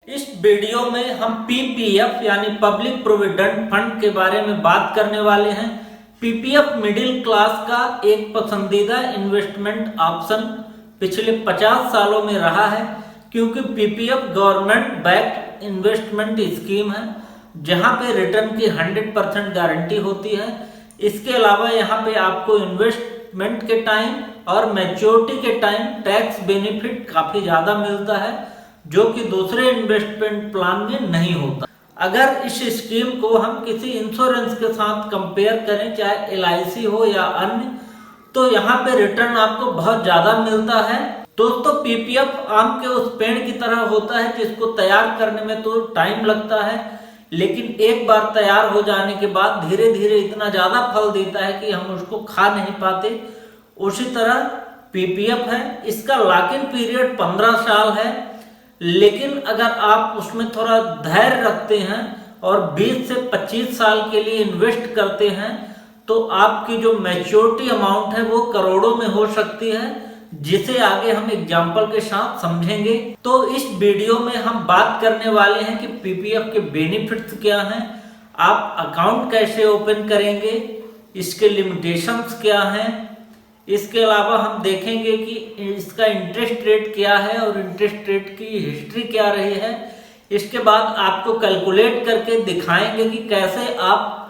इस वीडियो में हम पीपीएफ यानी पब्लिक प्रोविडेंट फंड के बारे में बात करने वाले हैं। पीपीएफ मिडिल क्लास का एक पसंदीदा इन्वेस्टमेंट ऑप्शन पिछले 50 सालों में रहा है, क्योंकि PPF government backed investment scheme है जहां पे रिटर्न की 100% गारंटी होती है। इसके अलावा यहाँ पे आपको इन्वेस्टमेंट के टाइम और मैच्योरिटी के टाइम टैक्स बेनिफिट काफी ज्यादा मिलता है, जो कि दूसरे इन्वेस्टमेंट प्लान में नहीं होता। अगर इस स्कीम को हम किसी इंश्योरेंस के साथ कंपेयर करें, चाहे एलआईसी हो या अन्य, तो यहाँ पे रिटर्न आपको बहुत ज्यादा मिलता है। दोस्तों, पीपीएफ आम के उस पेड़ की तरह होता है जिसको तैयार करने में तो टाइम लगता है, लेकिन एक बार तैयार हो जाने के बाद धीरे धीरे इतना ज्यादा फल देता है कि हम उसको खा नहीं पाते। उसी तरह पीपीएफ है, इसका लॉक इन पीरियड 15 साल है, लेकिन अगर आप उसमें थोड़ा धैर्य रखते हैं और 20 से 25 साल के लिए इन्वेस्ट करते हैं तो आपकी जो मैच्योरिटी अमाउंट है वो करोड़ों में हो सकती है, जिसे आगे हम एग्जाम्पल के साथ समझेंगे। तो इस वीडियो में हम बात करने वाले हैं कि पीपीएफ के बेनिफिट्स क्या हैं, आप अकाउंट कैसे ओपन करेंगे, इसके लिमिटेशंस क्या हैं। इसके अलावा हम देखेंगे कि इसका इंटरेस्ट रेट क्या है और इंटरेस्ट रेट की हिस्ट्री क्या रही है। इसके बाद आपको कैलकुलेट करके दिखाएंगे कि कैसे आप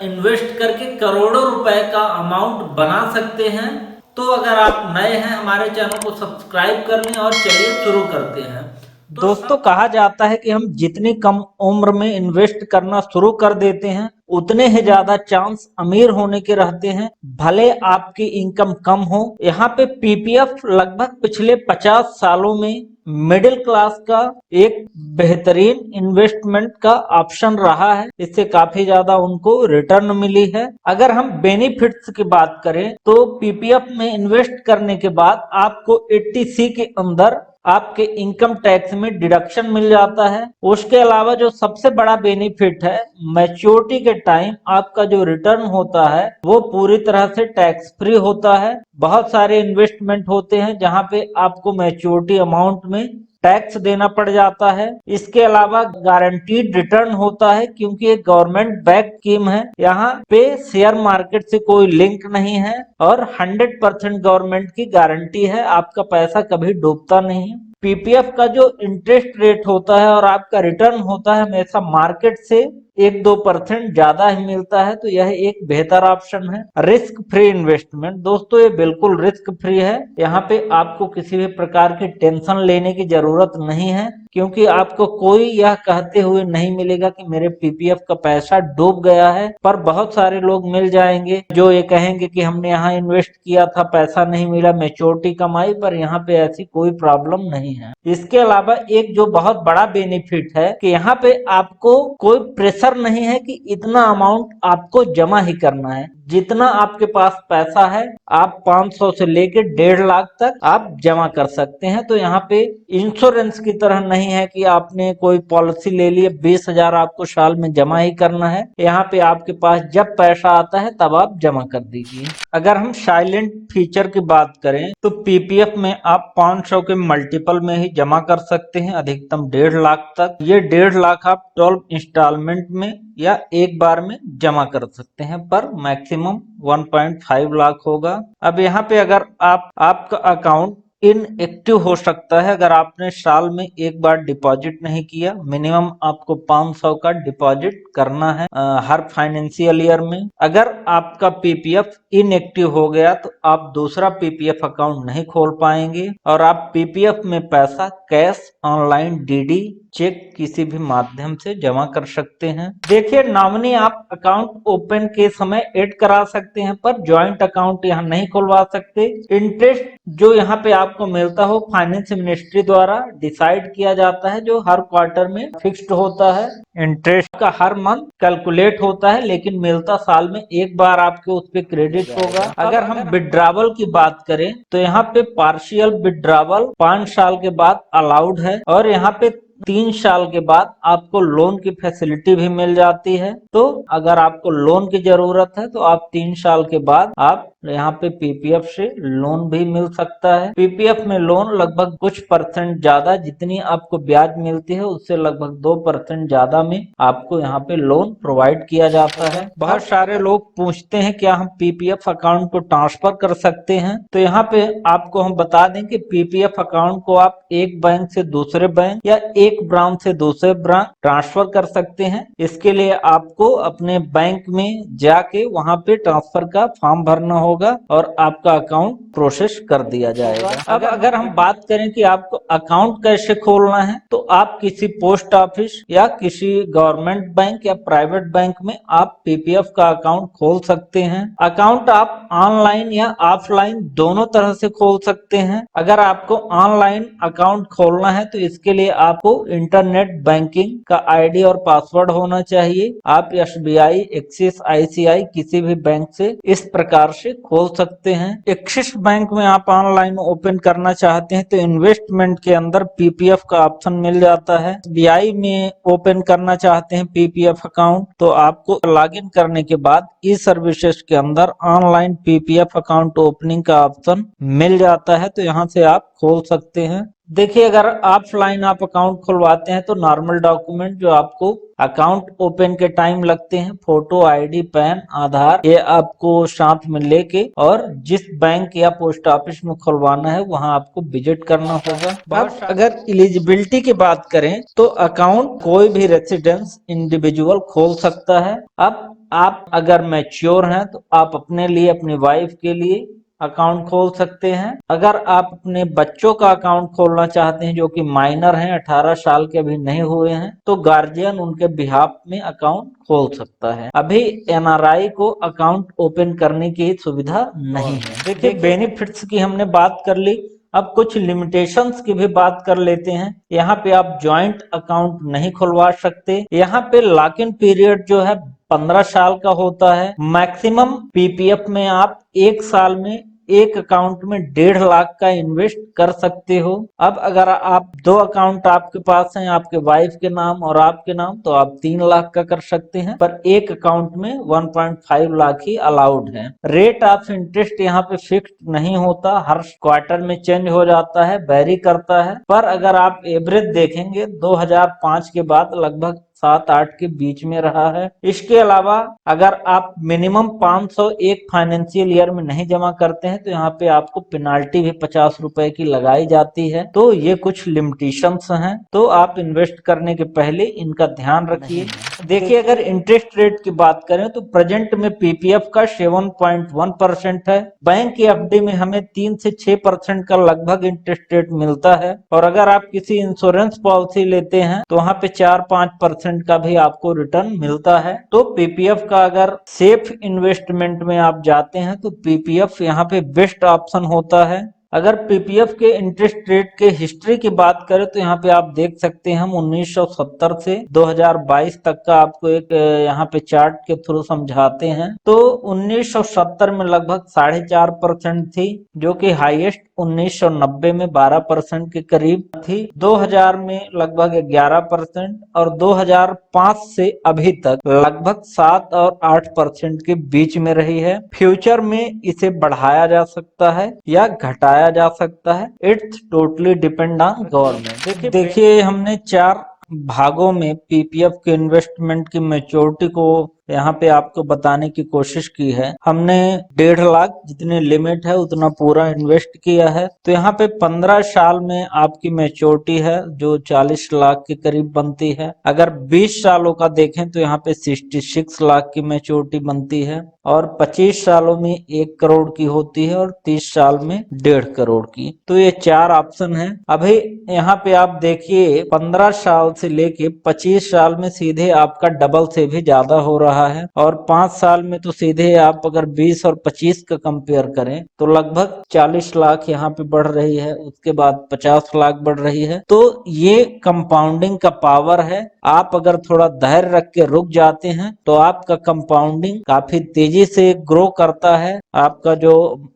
इन्वेस्ट करके करोड़ों रुपए का अमाउंट बना सकते हैं। तो अगर आप नए हैं, हमारे चैनल को सब्सक्राइब कर लें और चलिए शुरू करते हैं। दोस्तों, कहा जाता है कि हम जितनी कम उम्र में इन्वेस्ट करना शुरू कर देते हैं उतने ही ज्यादा चांस अमीर होने के रहते हैं, भले आपकी इनकम कम हो। यहाँ पे पीपीएफ लगभग पिछले 50 सालों में मिडिल क्लास का एक बेहतरीन इन्वेस्टमेंट का ऑप्शन रहा है। इससे काफी ज्यादा उनको रिटर्न मिली है। अगर हम बेनिफिट्स की बात करें तो पीपीएफ में इन्वेस्ट करने के बाद आपको 80C के अंदर आपके इनकम टैक्स में डिडक्शन मिल जाता है। उसके अलावा जो सबसे बड़ा बेनिफिट है, मैच्योरिटी के टाइम आपका जो रिटर्न होता है वो पूरी तरह से टैक्स फ्री होता है। बहुत सारे इन्वेस्टमेंट होते हैं जहां पे आपको मैच्योरिटी अमाउंट में टैक्स देना पड़ जाता है। इसके अलावा गारंटीड रिटर्न होता है, क्योंकि एक गवर्नमेंट बैक स्कीम है। यहाँ पे शेयर मार्केट से कोई लिंक नहीं है और 100% गवर्नमेंट की गारंटी है, आपका पैसा कभी डूबता नहीं। पीपीएफ का जो इंटरेस्ट रेट होता है और आपका रिटर्न होता है हमेशा मार्केट से 1-2% ज्यादा ही मिलता है, तो यह एक बेहतर ऑप्शन है। रिस्क फ्री इन्वेस्टमेंट, दोस्तों ये बिल्कुल रिस्क फ्री है। यहाँ पे आपको किसी भी प्रकार की टेंशन लेने की जरूरत नहीं है, क्योंकि आपको कोई यह कहते हुए नहीं मिलेगा कि मेरे पीपीएफ का पैसा डूब गया है। पर बहुत सारे लोग मिल जाएंगे जो ये कहेंगे कि हमने यहाँ इन्वेस्ट किया था, पैसा नहीं मिला, मैच्योरिटी कम आई, पर यहाँ पे ऐसी कोई प्रॉब्लम नहीं है। इसके अलावा एक जो बहुत बड़ा बेनिफिट है कि यहाँ पे आपको कोई प्रेशर नहीं है कि इतना अमाउंट आपको जमा ही करना है। जितना आपके पास पैसा है आप 500 से लेकर 1.5 लाख तक आप जमा कर सकते हैं। तो यहाँ पे इंश्योरेंस की तरह नहीं है कि आपने कोई पॉलिसी ले ली 20,000 आपको साल में जमा ही करना है। यहाँ पे आपके पास जब पैसा आता है तब आप जमा कर दीजिए। अगर हम साइलेंट फीचर की बात करें तो पीपीएफ में आप 500 के मल्टीपल में ही जमा कर सकते हैं, अधिकतम 1.5 लाख तक। ये 1.5 लाख आप 12 इंस्टॉलमेंट में या एक बार में जमा कर सकते हैं, पर मैक्सिमम 1.5 लाख होगा। अब यहाँ पे अगर आपका अकाउंट इनएक्टिव हो सकता है अगर आपने साल में एक बार डिपॉजिट नहीं किया। मिनिमम आपको 500 का डिपॉजिट करना है हर फाइनेंशियल ईयर में। अगर आपका पीपीएफ इनएक्टिव हो गया तो आप दूसरा पीपीएफ अकाउंट नहीं खोल पाएंगे और आप पीपीएफ में पैसा कैश, ऑनलाइन, डीडी, चेक किसी भी माध्यम से जमा कर सकते हैं। देखिए, नॉमिनी आप अकाउंट ओपन के समय ऐड करा सकते हैं, पर ज्वाइंट अकाउंट यहाँ नहीं खुलवा सकते। इंटरेस्ट जो यहाँ पे आपको मिलता हो फाइनेंस मिनिस्ट्री द्वारा डिसाइड किया जाता है, जो हर क्वार्टर में फिक्स्ड होता है। इंटरेस्ट का हर मंथ कैलकुलेट होता है, लेकिन मिलता साल में एक बार आपके उस पे क्रेडिट होगा। अगर हम विड्रॉवल की बात करें तो यहाँ पे पार्शियल विड्रॉवल 5 साल के बाद अलाउड है और यहाँ पे 3 साल के बाद आपको लोन की फैसिलिटी भी मिल जाती है। तो अगर आपको लोन की जरूरत है तो आप 3 साल के बाद आप यहाँ पे पीपीएफ से लोन भी मिल सकता है। पीपीएफ में लोन लगभग कुछ परसेंट ज्यादा, जितनी आपको ब्याज मिलती है उससे लगभग 2% ज्यादा में आपको यहाँ पे लोन प्रोवाइड किया जाता है। बहुत सारे लोग पूछते हैं क्या हम पीपीएफ अकाउंट को ट्रांसफर कर सकते हैं, तो यहाँ पे आपको हम बता दें कि पीपीएफ अकाउंट को आप एक बैंक से दूसरे बैंक या एक ब्रांच से दूसरे ब्रांच ट्रांसफर कर सकते हैं। इसके लिए आपको अपने बैंक में जाके वहां पे ट्रांसफर का फॉर्म भरना होगा और आपका अकाउंट प्रोसेस कर दिया जाएगा। अब अगर हम बात करें कि आपको अकाउंट कैसे खोलना है, तो आप किसी पोस्ट ऑफिस या किसी गवर्नमेंट बैंक या प्राइवेट बैंक में आप पीपीएफ का अकाउंट खोल सकते हैं। अकाउंट आप ऑनलाइन या ऑफलाइन दोनों तरह से खोल सकते हैं। अगर आपको ऑनलाइन अकाउंट खोलना है तो इसके लिए आपको इंटरनेट बैंकिंग का आईडी और पासवर्ड होना चाहिए। आप एसबीआई, एक्सिस, आईसीआई किसी भी बैंक से इस प्रकार से खोल सकते हैं। एक्सिस बैंक में आप ऑनलाइन ओपन करना चाहते हैं तो इन्वेस्टमेंट के अंदर पीपीएफ का ऑप्शन मिल जाता है। एसबीआई में ओपन करना चाहते हैं पीपीएफ अकाउंट तो आपको लॉगिन करने के बाद ई सर्विसेज के अंदर ऑनलाइन पीपीएफ अकाउंट ओपनिंग का ऑप्शन मिल जाता है, तो यहाँ से आप खोल सकते हैं। देखिए, अगर ऑफलाइन आप अकाउंट खुलवाते हैं तो नॉर्मल डॉक्यूमेंट जो आपको अकाउंट ओपन के टाइम लगते हैं, फोटो, आईडी, पैन, आधार, ये आपको साथ में लेके और जिस बैंक या पोस्ट ऑफिस में खुलवाना है वहां आपको विजिट करना होगा। अब अगर एलिजिबिलिटी की बात करें तो अकाउंट कोई भी रेसिडेंस इंडिविजुअल खोल सकता है। अब आप अगर मैच्योर हैं तो आप अपने लिए, अपनी वाइफ के लिए अकाउंट खोल सकते हैं। अगर आप अपने बच्चों का अकाउंट खोलना चाहते हैं जो कि माइनर हैं, 18 साल के अभी नहीं हुए हैं, तो गार्जियन उनके बिहाफ में अकाउंट खोल सकता है। अभी एनआरआई को अकाउंट ओपन करने की सुविधा नहीं है। देखिए, बेनिफिट्स की हमने बात कर ली, अब कुछ लिमिटेशंस की भी बात कर लेते हैं। यहाँ पे आप ज्वाइंट अकाउंट नहीं खुलवा सकते। यहाँ पे लॉक इन पीरियड जो है 15 साल का होता है। मैक्सिमम पीपीएफ में आप एक साल में एक अकाउंट में 1.5 लाख का इन्वेस्ट कर सकते हो। अब अगर आप दो अकाउंट आपके पास हैं, आपके वाइफ के नाम और आपके नाम, तो आप 3 लाख का कर सकते हैं, पर एक अकाउंट में 1.5 लाख ही अलाउड है। रेट ऑफ इंटरेस्ट यहाँ पे फिक्स नहीं होता, हर क्वार्टर में चेंज हो जाता है, वेरी करता है। पर अगर आप एवरेज देखेंगे 2005 के बाद लगभग 7-8 के बीच में रहा है। इसके अलावा अगर आप मिनिमम 500 एक फाइनेंशियल ईयर में नहीं जमा करते हैं तो यहाँ पे आपको पेनाल्टी भी 50 रुपए की लगाई जाती है। तो ये कुछ लिमिटेशंस हैं, तो आप इन्वेस्ट करने के पहले इनका ध्यान रखिए। देखिए, अगर इंटरेस्ट रेट की बात करें तो प्रेजेंट में पीपीएफ का 7.1% है। बैंक की एफडी में हमें 3 से 6% का लगभग इंटरेस्ट रेट मिलता है, और अगर आप किसी इंश्योरेंस पॉलिसी लेते हैं तो वहाँ पे 4-5% का भी आपको रिटर्न मिलता है। तो पीपीएफ का अगर सेफ इन्वेस्टमेंट में आप जाते हैं तो पीपीएफ यहाँ पे बेस्ट ऑप्शन होता है। अगर पीपीएफ के इंटरेस्ट रेट के हिस्ट्री की बात करें तो यहाँ पे आप देख सकते हैं, हम 1970 से 2022 तक का आपको एक यहाँ पे चार्ट के थ्रू समझाते हैं। तो 1970 में लगभग 4.5% थी, जो कि हाईएस्ट 1990 में 12% के करीब थी, 2000 में लगभग 11% और 2005 से अभी तक लगभग 7 और 8% के बीच में रही है। फ्यूचर में इसे बढ़ाया जा सकता है या घटाया जा सकता है, it's totally depend on government. देखिए, हमने 4 भागों में पीपीएफ के इन्वेस्टमेंट की मैच्योरिटी को यहाँ पे आपको बताने की कोशिश की है। हमने 1.5 लाख जितनी लिमिट है उतना पूरा इन्वेस्ट किया है। तो यहाँ पे 15 साल में आपकी मैच्योरिटी है जो 40 लाख के करीब बनती है। अगर 20 सालों का देखें तो यहाँ पे 66 लाख की मैच्योरिटी बनती है, और 25 सालों में 1 करोड़ की होती है, और 30 साल में 1.5 करोड़ की। तो ये 4 ऑप्शन है। अभी यहाँ पे आप देखिए, 15 साल से लेके 25 साल में सीधे आपका डबल से भी ज्यादा हो रहा है, और 5 साल में तो सीधे आप अगर 20 और 25 का कंपेयर करें तो लगभग 40 लाख यहाँ पे बढ़ रही है, उसके बाद 50 लाख बढ़ रही है। तो ये कंपाउंडिंग का पावर है। आप अगर थोड़ा धैर्य रख के रुक जाते हैं तो आपका कंपाउंडिंग काफी तेजी से ग्रो करता है, आपका जो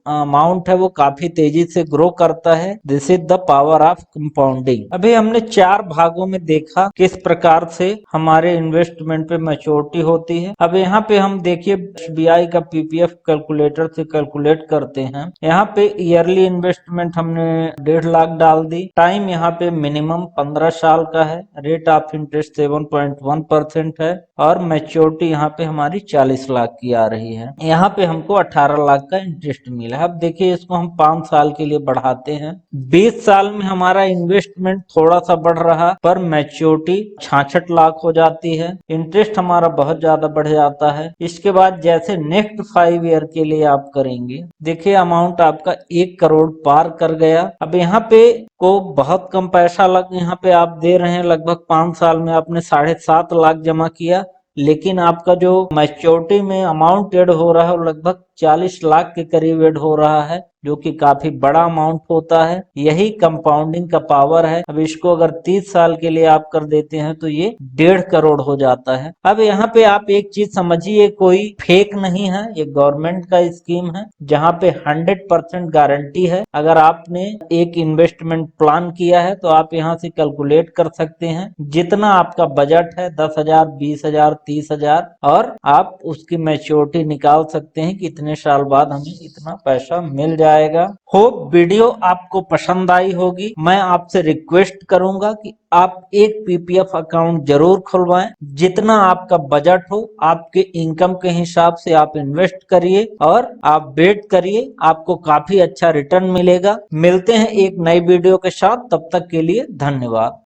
अमाउंट है वो काफी तेजी से ग्रो करता है। This is the power of compounding. अभी हमने 4 भागों में देखा किस प्रकार से हमारे इन्वेस्टमेंट पे मैच्योरिटी होती है। अब यहाँ पे हम देखिए SBI का PPF कैलकुलेटर से कैलकुलेट करते हैं। यहाँ पे ईयरली इन्वेस्टमेंट हमने 1.5 लाख डाल दी। टाइम यहाँ पे मिनिमम 15 साल का है। रेट ऑफ इंटरेस्ट 7.1% है और मैच्योरिटी यहाँ पे हमारी 40 लाख की आ रही है। यहाँ पे हमको 18 लाख का इंटरेस्ट मिला है। अब देखिए इसको हम 5 साल के लिए बढ़ाते हैं। 20 साल में हमारा इन्वेस्टमेंट थोड़ा सा बढ़ रहा पर मैच्योरिटी 66 लाख हो जाती है। इंटरेस्ट हमारा बहुत ज्यादा बढ़ जाता है। इसके बाद जैसे नेक्स्ट 5 ईयर के लिए आप करेंगे, देखिए अमाउंट आपका 1 करोड़ पार कर गया। अब यहाँ पे को बहुत कम पैसा यहाँ पे आप दे रहे हैं। लगभग 5 साल में आपने 7.5 लाख जमा किया, लेकिन आपका जो मैच्योरिटी में अमाउंट एड हो रहा है वो लगभग 40 लाख के करीब एड हो रहा है, जो कि काफी बड़ा अमाउंट होता है। यही कंपाउंडिंग का पावर है। अब इसको अगर 30 साल के लिए आप कर देते हैं तो ये 1.5 करोड़ हो जाता है। अब यहाँ पे आप एक चीज समझिए, कोई फेक नहीं है, ये गवर्नमेंट का स्कीम है जहाँ पे 100% गारंटी है। अगर आपने एक इन्वेस्टमेंट प्लान किया है तो आप यहाँ से कैलकुलेट कर सकते हैं जितना आपका बजट है, 10,000, 20,000, 30,000, और आप उसकी मैच्योरिटी निकाल सकते हैं कि इतने साल बाद हमें इतना पैसा मिल जाएगा। होप वीडियो आपको पसंद आई होगी। मैं आपसे रिक्वेस्ट करूंगा कि आप एक PPF अकाउंट जरूर खुलवाएं। जितना आपका बजट हो, आपके इनकम के हिसाब से आप इन्वेस्ट करिए और आप वेट करिए, आपको काफी अच्छा रिटर्न मिलेगा। मिलते हैं एक नई वीडियो के साथ, तब तक के लिए धन्यवाद।